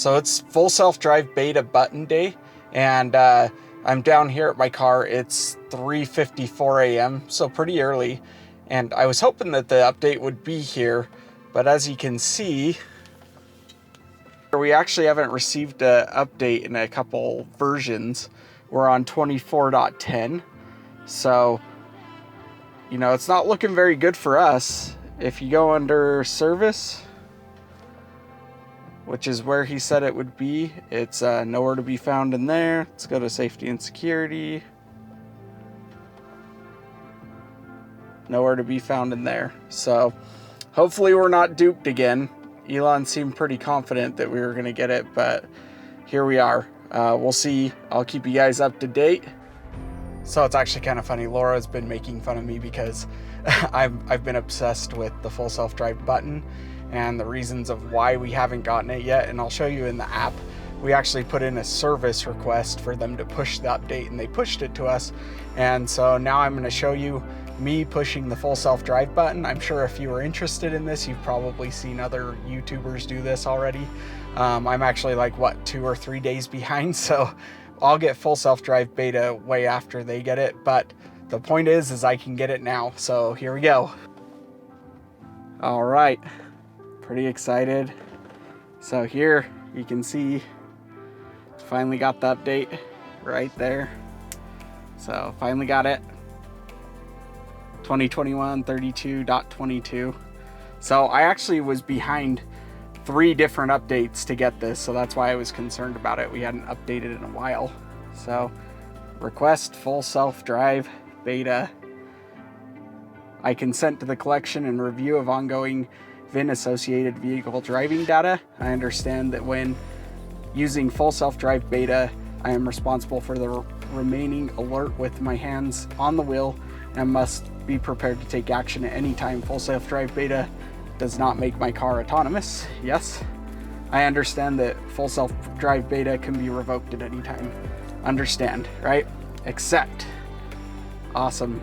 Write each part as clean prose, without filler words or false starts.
So it's full self-drive beta button day, and I'm down here at my car. It's 3:54 a.m., so pretty early, and I was hoping that the update would be here, but as you can see, we actually haven't received an update in a couple versions. We're on 24.10, so you know, it's not looking very good for us. If you go under service, which is where he said it would be, it's nowhere to be found in there. Let's go to safety and security. Nowhere to be found in there. So hopefully we're not duped again. Elon seemed pretty confident that we were going to get it, but here we are. We'll see. I'll keep you guys up to date. So it's actually kind of funny. Laura's been making fun of me because I've been obsessed with the full self-drive button and the reasons of why we haven't gotten it yet. And I'll show you in the app. We actually put in a service request for them to push the update, and they pushed it to us. And so now I'm going to show you me pushing the full self-drive button. I'm sure if you were interested in this, you've probably seen other YouTubers do this already. I'm actually like, what, 2 or 3 days behind. So I'll get full self-drive beta way after they get it. But the point is I can get it now. So here we go. All right. Pretty excited. So here you can see finally got the update right there. So finally got it. 2021 32.22. So I actually was behind 3 different updates to get this, so that's why I was concerned about it. We hadn't updated in a while. So request full self-drive beta. I consent to the collection and review of ongoing VIN associated vehicle driving data. I understand that when using full self-drive beta, I am responsible for the remaining alert with my hands on the wheel and must be prepared to take action at any time. Full self-drive beta does not make my car autonomous. Yes, I understand that full self-drive beta can be revoked at any time. Understand, right? Accept. Awesome.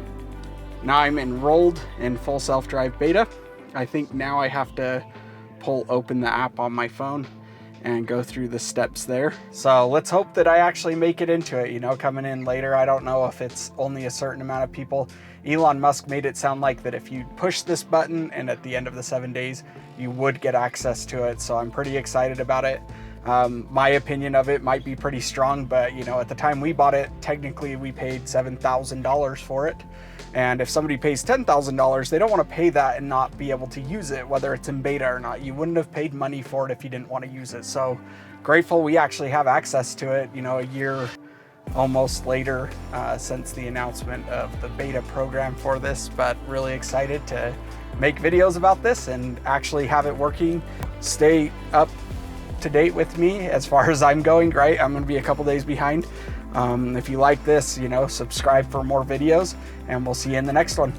Now I'm enrolled in full self-drive beta. I think now I have to pull open the app on my phone and go through the steps there. So let's hope that I actually make it into it, you know, coming in later. I don't know if it's only a certain amount of people. Elon Musk made it sound like that if you push this button and at the end of the 7 days, you would get access to it. So I'm pretty excited about it. My opinion of it might be pretty strong, but you know, at the time we bought it, technically we paid $7,000 for it. And if somebody pays $10,000, they don't want to pay that and not be able to use it, whether it's in beta or not. You wouldn't have paid money for it if you didn't want to use it. So grateful we actually have access to it, you know, a year almost later since the announcement of the beta program for this, but really excited to make videos about this and actually have it working. Stay up to date with me as far as I'm going, right? I'm going to be a couple days behind. If you like this, you know, subscribe for more videos, and we'll see you in the next one.